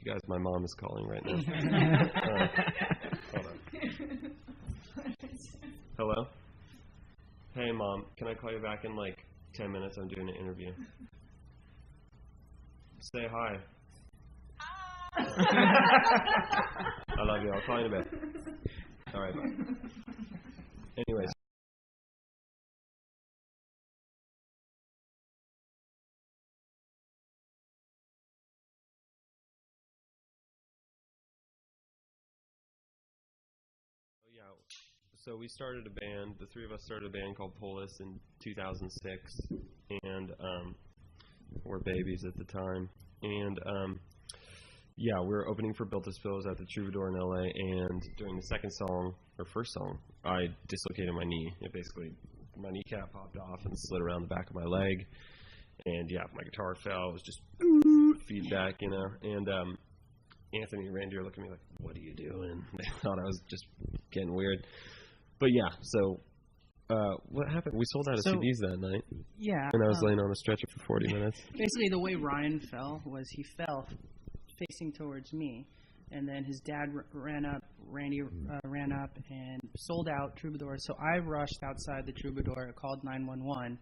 You guys, my mom is calling right now. Hold on. Hello? Hey, Mom, can I call you back in like 10 minutes? I'm doing an interview. Say hi. I love you. I'll call you in a bit. All right, bye. Anyways. Yeah. So we started a band. The three of us started a band called Polis in 2006, and we're babies at the time. And yeah, we were opening for Built to Spills at the Troubadour in LA. And during the second song, or first song, I dislocated my knee. It basically, my kneecap popped off and slid around the back of my leg. And yeah, my guitar fell. It was just feedback, you know. And Anthony and Randy are looking at me like, "What are you doing?" They thought I was just getting weird. But yeah, so what happened? We sold out of CDs that night. Yeah. And I was laying on a stretcher for 40 minutes. Basically, the way Ryan fell was he fell facing towards me, and then his dad ran up, Randy ran up, and sold out Troubadour. So I rushed outside the Troubadour, called 911,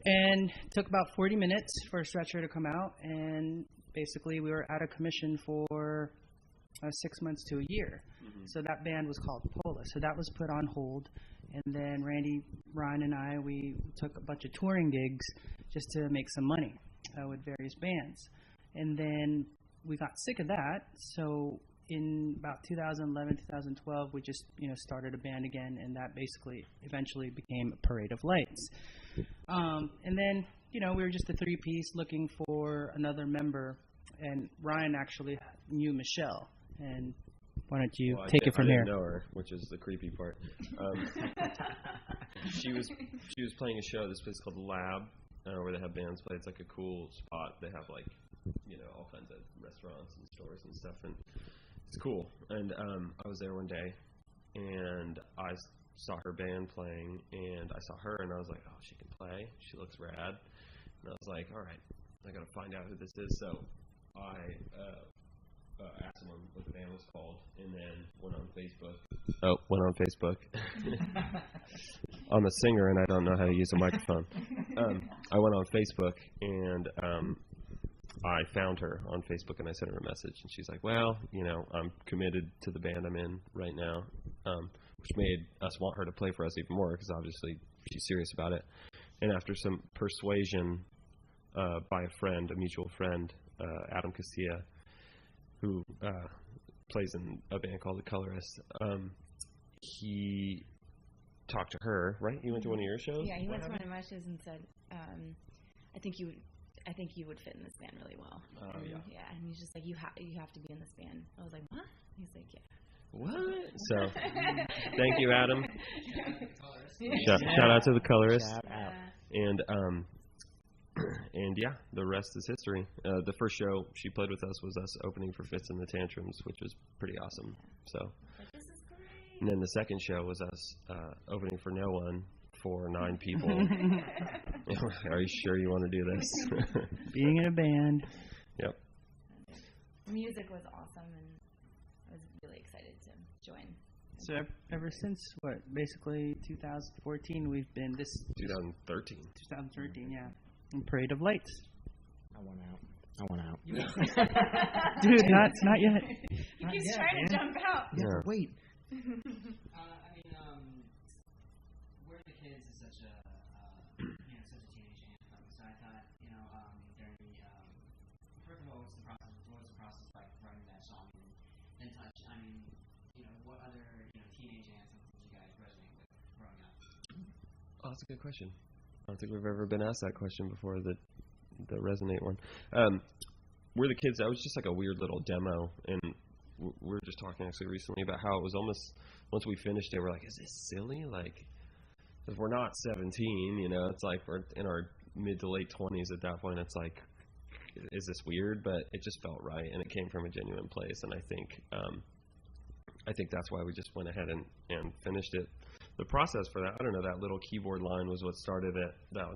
and it took about 40 minutes for a stretcher to come out, and basically we were out of commission for 6 months to a year. Mm-hmm. So that band was called Polis. So that was put on hold. And then Randy, Ryan, and I, we took a bunch of touring gigs just to make some money with various bands. And then we got sick of that. So in about 2011, 2012, we just, started a band again. And that basically eventually became Parade of Lights. And then, we were just a three-piece looking for another member. And Ryan actually knew Michelle. And why don't you take it from here? I didn't know her, which is the creepy part. She was playing a show at this place called Lab, where they have bands play. It's like a cool spot. They have like, all kinds of restaurants and stores and stuff, and it's cool. And I was there one day, and I saw her band playing, and I saw her, and I was like, oh, she can play. She looks rad. And I was like, all right, I got to find out who this is. So I asked someone what the band was called, and then went on Facebook. I'm a singer, and I don't know how to use a microphone. I went on Facebook, and I found her on Facebook, and I sent her a message, and she's like, well, I'm committed to the band I'm in right now, which made us want her to play for us even more, because obviously she's serious about it. And after some persuasion by a friend, a mutual friend, Adam Castilla, who plays in a band called The Colorists, he talked to her, right? He went to one of your shows? Yeah, he went to one of my shows and said, I think you would fit in this band really well. Yeah. Yeah, and he's just like, you have to be in this band. I was like, what? He's like, yeah. What? So, thank you, Adam. Shout out to The Colorists. Shout out. And yeah, the rest is history. The first show she played with us was us opening for Fits and the Tantrums, which was pretty awesome. So, This is great. And then the second show was us opening for No One for 9 people. Are you sure you want to do this? Being in a band. Yep. The music was awesome, and I was really excited to join. So ever since, basically 2014, we've been 2013. 2013, yeah. In Parade of Lights. I want out. Dude, not yet. He keeps trying to jump out. Yeah. Wait. Where the Kids is such a such a teenage anthem. So I thought, during the first of all, what was the process like writing that song and touch? What other teenage anthems did you guys resonate with growing up? Oh, that's a good question. I don't think we've ever been asked that question before, the Resonate one. We're the Kids, that was just like a weird little demo, and we were just talking actually recently about how it was almost, once we finished it, we're like, is this silly? Like, if we're not 17, it's like we're in our mid to late 20s at that point, it's like, is this weird? But it just felt right, and it came from a genuine place, and I think that's why we just went ahead and finished it. The process for that, I don't know, that little keyboard line was what started it, that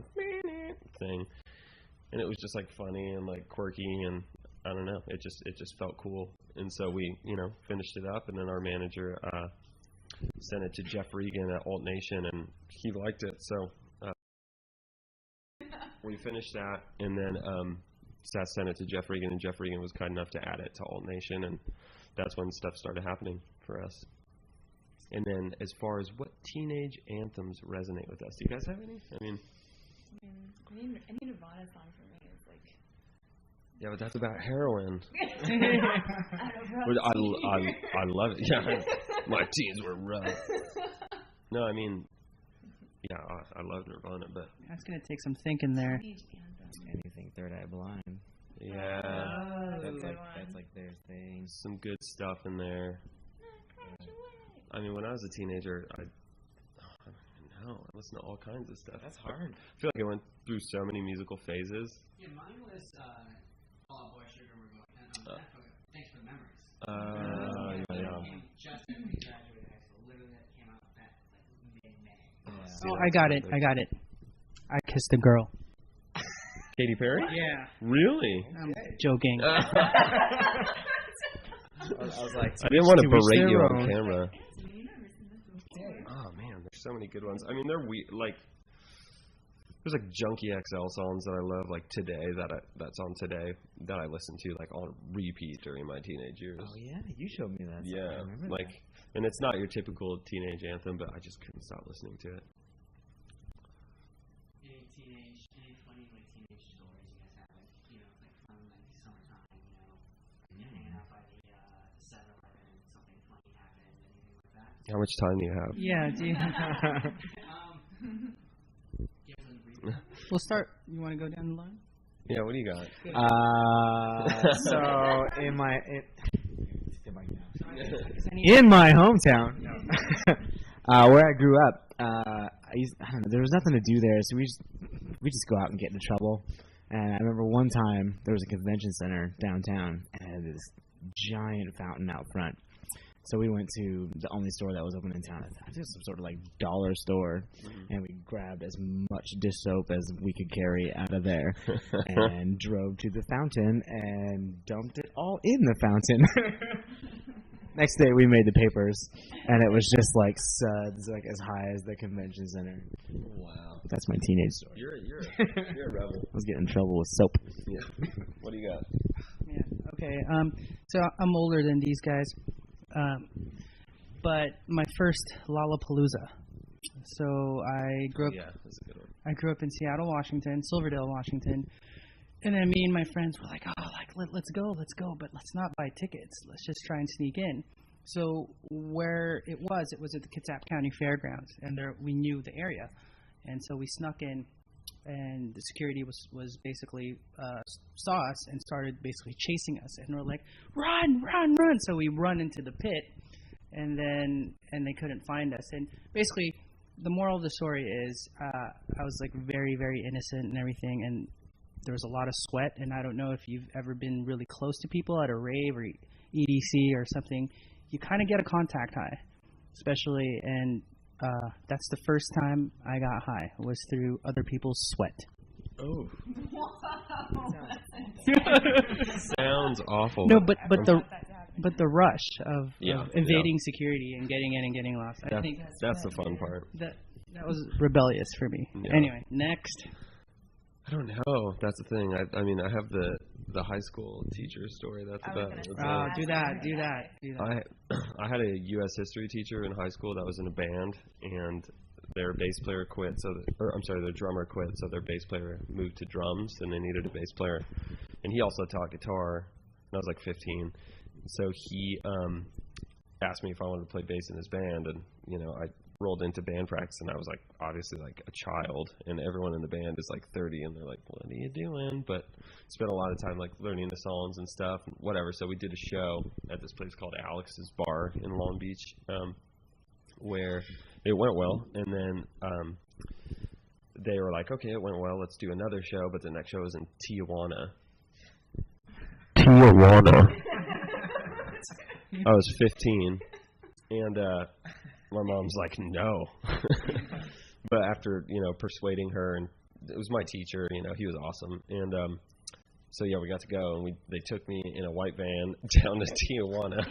thing. And it was just like funny and like quirky, and I don't know. It just felt cool, and so we finished it up, and then our manager sent it to Jeff Regan at Alt Nation, and he liked it. So we finished that, and then Seth sent it to Jeff Regan, and Jeff Regan was kind enough to add it to Alt Nation, and that's when stuff started happening for us. And then as far as what teenage anthems resonate with us, do you guys have any? I mean, any Nirvana song for me is like. Yeah, but that's about heroin. I love it. Yeah, my teens were rough. No, I mean, yeah, I love Nirvana, but that's gonna take some thinking there. Anything Third Eye Blind. Yeah, that's like their thing. Some good stuff in there. I mean, when I was a teenager, I listened to all kinds of stuff. That's hard. I feel like I went through so many musical phases. Yeah, mine was Fall Out Boy, Sugar, We're Going. Thanks for the Memories. Yeah. Just after we graduated high school, literally that came out that mid-May. Oh, I got it. I Kissed a Girl. Katy Perry? Yeah. Really? I'm joking. I was like, I didn't want to to each berate their you on own. camera. Oh man, there's so many good ones. I mean, there's like Junkie XL songs that I love, like Today, that's on Today, that I listen to like on repeat during my teenage years. Oh yeah, you showed me that. Yeah, I remember like, and it's not your typical teenage anthem, but I just couldn't stop listening to it. Any funny like teenage stories you guys have, like like from like summertime, hanging out by the 7-Eleven and something funny happened, anything like that? How much time do you have? Yeah, do you? We'll start. You want to go down the line? Yeah, what do you got? So in my hometown, where I grew up, I don't know, there was nothing to do there, so we just go out and get into trouble. And I remember one time there was a convention center downtown, and it had this giant fountain out front. So we went to the only store that was open in town. I think it was some sort of like dollar store, and we grabbed as much dish soap as we could carry out of there, and drove to the fountain and dumped it all in the fountain. Next day we made the papers, and it was just like suds, like as high as the convention center. Wow, that's my teenage story. You're a rebel. I was getting in trouble with soap. Yeah. What do you got? Yeah. Okay. So I'm older than these guys. But my first Lollapalooza. So I grew up. Yeah, that's a good one. I grew up in Seattle, Washington, Silverdale, Washington, and then me and my friends were like, let's go, but let's not buy tickets. Let's just try and sneak in. So where it was at the Kitsap County Fairgrounds, and there we knew the area, and so we snuck in, and the security was basically saw us and started basically chasing us, and we're like, run! So we run into the pit, and they couldn't find us, and basically the moral of the story is I was like very, very innocent and everything, and there was a lot of sweat, and I don't know if you've ever been really close to people at a rave or EDC or something. You kind of get a contact high, especially, and that's the first time I got high, was through other people's sweat. Oh. Sounds awful. No, but the rush of evading yeah. security and getting in and getting lost. I think that's the fun part. That was rebellious for me. Yeah. Anyway, next. I don't know. That's the thing. I mean, I have the high school teacher story. That's about it. Do that. I had a U.S. history teacher in high school that was in a band, and their bass player quit. Their drummer quit, so their bass player moved to drums, and they needed a bass player. And he also taught guitar, and I was like 15. So he asked me if I wanted to play bass in his band, and I rolled into band practice, and I was like obviously like a child, and everyone in the band is like 30, and they're like, what are you doing? But spent a lot of time like learning the songs and stuff and whatever. So we did a show at this place called Alex's Bar in Long Beach, where it went well, and then they were like, okay, it went well, let's do another show. But the next show was in Tijuana. I was 15, and my mom's like, no. But after, persuading her, and it was my teacher, he was awesome. And so yeah, we got to go, and they took me in a white van down to Tijuana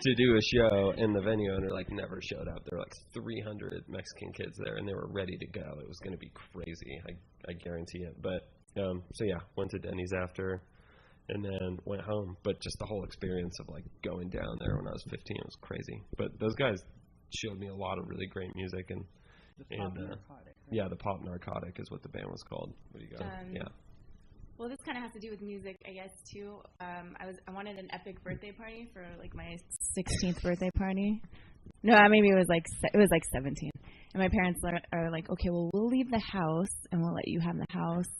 to do a show, and the venue owner like never showed up. There were like 300 Mexican kids there, and they were ready to go. It was going to be crazy, I guarantee it. But so yeah, went to Denny's after, and then went home. But just the whole experience of like going down there when I was 15 was crazy. But those guys showed me a lot of really great music, and Narcotic, right? yeah, the Pop Narcotic is what the band was called. What do you got? Yeah. Well, this kind of has to do with music, I guess, too. I wanted an epic birthday party for like my 16th birthday party. No, maybe it was like 17. And my parents are like, okay, well, we'll leave the house and we'll let you have the house.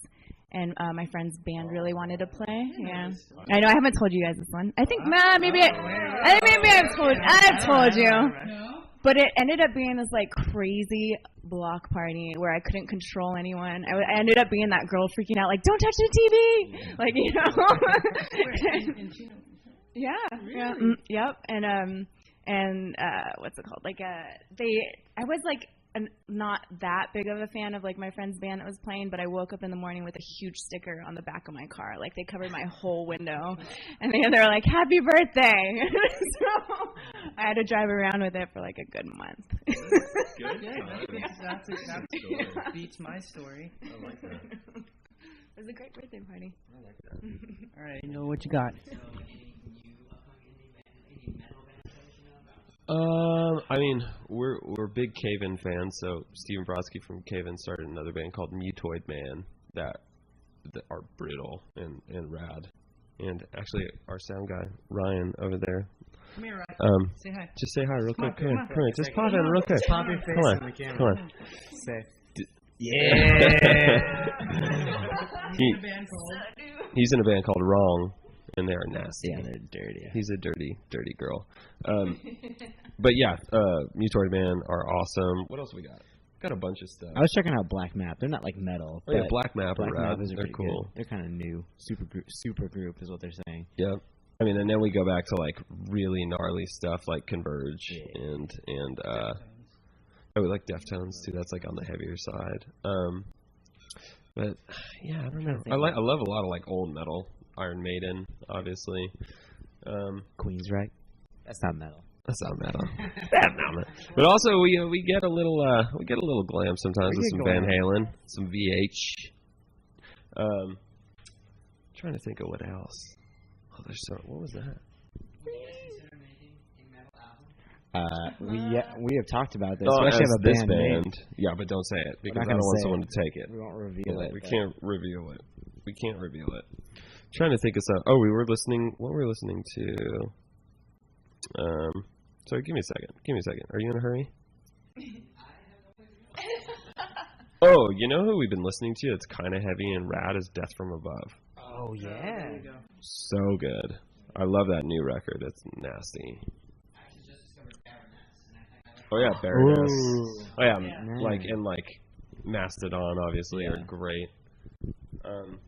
And my friend's band really wanted to play. Yeah, I know. I haven't told you guys this one. I think maybe I've told you. But it ended up being this like crazy block party where I couldn't control anyone. I ended up being that girl freaking out, like, don't touch the TV, like, you know. Yeah. Yep. And what's it called? Like I was like not that big of a fan of like my friend's band that was playing, but I woke up in the morning with a huge sticker on the back of my car. Like they covered my whole window, and they were like, "Happy birthday!" So I had to drive around with it for like a good month. Good. That beats my story. I like that. It was a great birthday party. I like that. All right, you know what you got? So, any new upcoming any metal bands that we should know about? I mean, we're big Cave-In fans. So Steven Brodsky from Cave-In started another band called Mutoid Man that are brutal and rad. And actually, our sound guy Ryan over there. Come here, Ryan. Say hi. Just say hi real quick. Come on. Just pop Come in on. real quick. Just pop your face Come on. in the camera. Come on. Say. He's in a band called Wrong, and they are nasty. Yeah, they're dirty. He's a dirty girl. But yeah, Mutoid Man are awesome. What else we got? Got a bunch of stuff. I was checking out Black Map. They're not like metal. Oh yeah, but Black Map are rad. is They're pretty cool. Good. They're kind of new. Super group is what they're saying. Yeah. I mean, and then we go back to like really gnarly stuff like Converge and we like Deftones too. That's like on the heavier side. But yeah, I don't know. I love a lot of like old metal. Iron Maiden, obviously. Queensryche. That's not metal. That's not metal. That's not metal. But also we get a little glam sometimes with some Van Halen, some VH. Trying to think of what else. Oh, what was that? We have talked about this. Oh, we actually have a this band. band. Yeah, but don't say it because I not don't want say someone it. to take it. We won't reveal it. We can't reveal it. We can't reveal it. Trying to think of some. Oh, we were listening. What were we listening to? Sorry, give me a second. Are you in a hurry? Oh, you know who we've been listening to? It's kind of heavy and rad. Is Death from Above. Oh yeah. So good. I love that new record. It's nasty. Oh yeah, Baroness. Ooh. Oh yeah, Yeah. like Mastodon obviously Yeah. are great. God,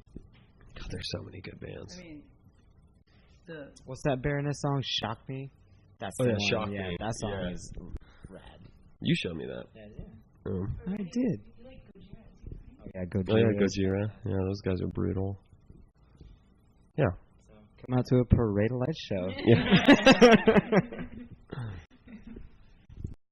there's so many good bands. I mean, What's that Baroness song? Shock Me. That's the one. Shock Yeah, Me. that song Yeah. is rad. You showed me that. Yeah. Oh I did. Oh yeah, Gojira. yeah, Gojira. Yeah, those guys are brutal. Yeah. Come out to a Parade of Lights show. Yeah.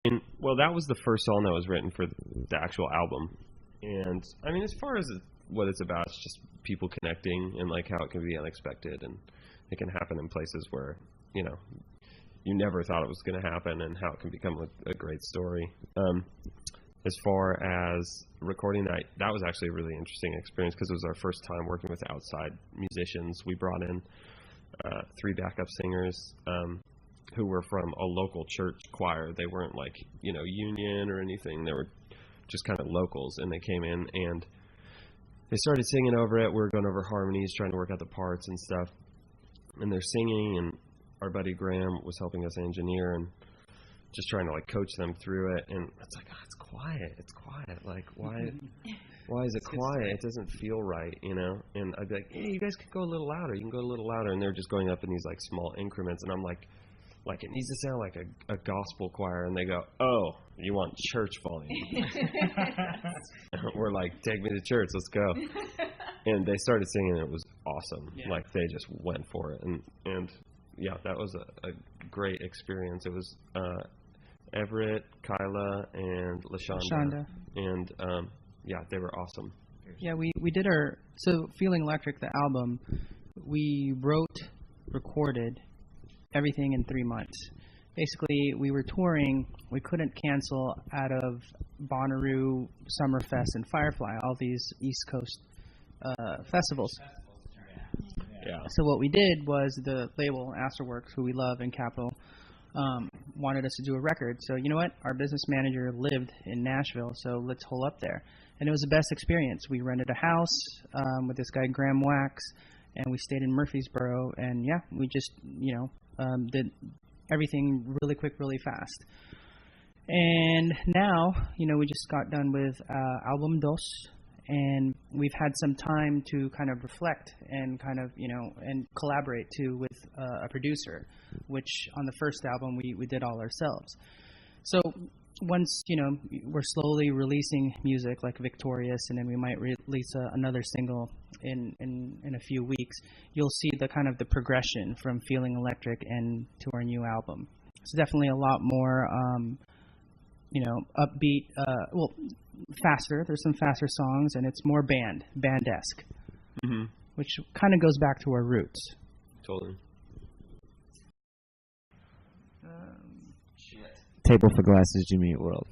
And, well, that was the first song that was written for the actual album. And, I mean, as far as what it's about, it's just people connecting and, like, how it can be unexpected. And it can happen in places where, you know, you never thought it was going to happen and how it can become a great story. As far as recording that was actually a really interesting experience because it was our first time working with outside musicians. We brought in 3 backup singers who were from a local church choir. They weren't like, you know, union or anything. They were just kind of locals, and they came in and they started singing over it. We were going over harmonies, trying to work out the parts and stuff. And they're singing, and our buddy Graham was helping us engineer and just trying to like coach them through it. And it's like, oh, it's quiet. Like, why is it quiet? It doesn't feel right, you know? And I'd be like, hey, you guys could go a little louder. You can go a little louder. And they're just going up in these like small increments. And I'm like it needs to sound like a gospel choir. And they go, oh, you want church volume? We're like, take me to church. Let's go. and they started singing, and it was awesome. Yeah. Like, they just went for it, and yeah, that was a great experience. It was Everett, Kyla, and LaShonda. And yeah, they were awesome. Yeah, we did Feeling Electric, the album, we wrote, recorded everything in 3 months. Basically, we were touring. We couldn't cancel out of Bonnaroo, Summerfest, and Firefly, all these East Coast festivals. Yeah. So what we did was the label, Astroworks, who we love in Capitol, wanted us to do a record. So you know what? Our business manager lived in Nashville, so let's hole up there. And it was the best experience. We rented a house with this guy, Graham Wax, and we stayed in Murfreesboro. And yeah, we just, did everything really quick, really fast. And now, we just got done with Album Dos, and we've had some time to kind of reflect and kind of, and collaborate too with a producer, which on the first album we did all ourselves. So once, we're slowly releasing music like Victorious, and then we might release another single in a few weeks, you'll see the kind of the progression from Feeling Electric and to our new album. It's definitely a lot more, upbeat, faster. There's some faster songs, and it's more band-esque, which kind of goes back to our roots. Totally. Table for Glasses, Jimmy Eat World.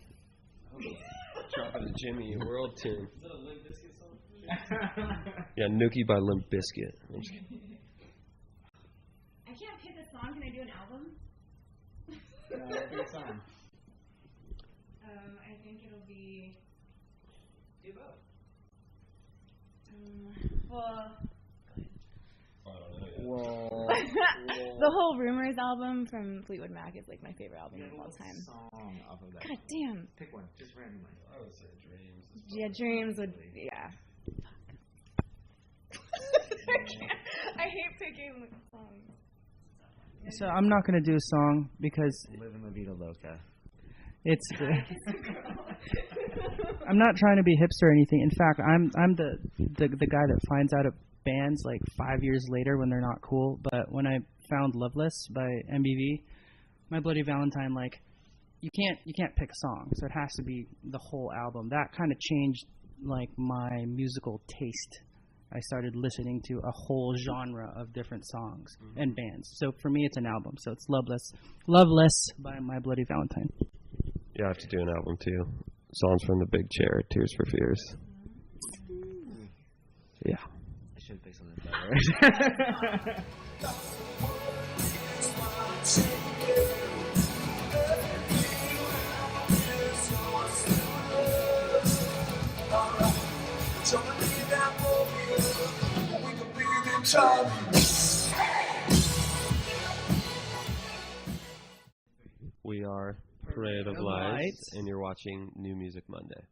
Dropping a Jimmy Eat World tune. Is that a Limp Bizkit song? Yeah, Nookie by Limp Bizkit. I'm just kidding. I can't pick a song. Can I do an album? Pick a song. I think it'll be. Do both. Whoa. The whole Rumors album from Fleetwood Mac is like my favorite album of all time. Song off of that. God damn. Pick one, just randomly. I would say Dreams. Yeah, Dreams would. Yeah. I hate picking songs. So I'm not going to do a song because Living La Vida Loca. it's. I'm not trying to be hipster or anything. In fact, I'm the guy that finds out bands like 5 years later when they're not cool. But when I found Loveless by MBV, My Bloody Valentine, like you can't pick a song, so it has to be the whole album. That kind of changed like my musical taste. I started listening to a whole genre of different songs and bands. So for me, it's an album. So it's Loveless by My Bloody Valentine. Yeah, I have to do an album too. Songs from the Big Chair, Tears for Fears. Yeah. I should pick something better. We are Parade of Lights, and you're watching New Music Monday.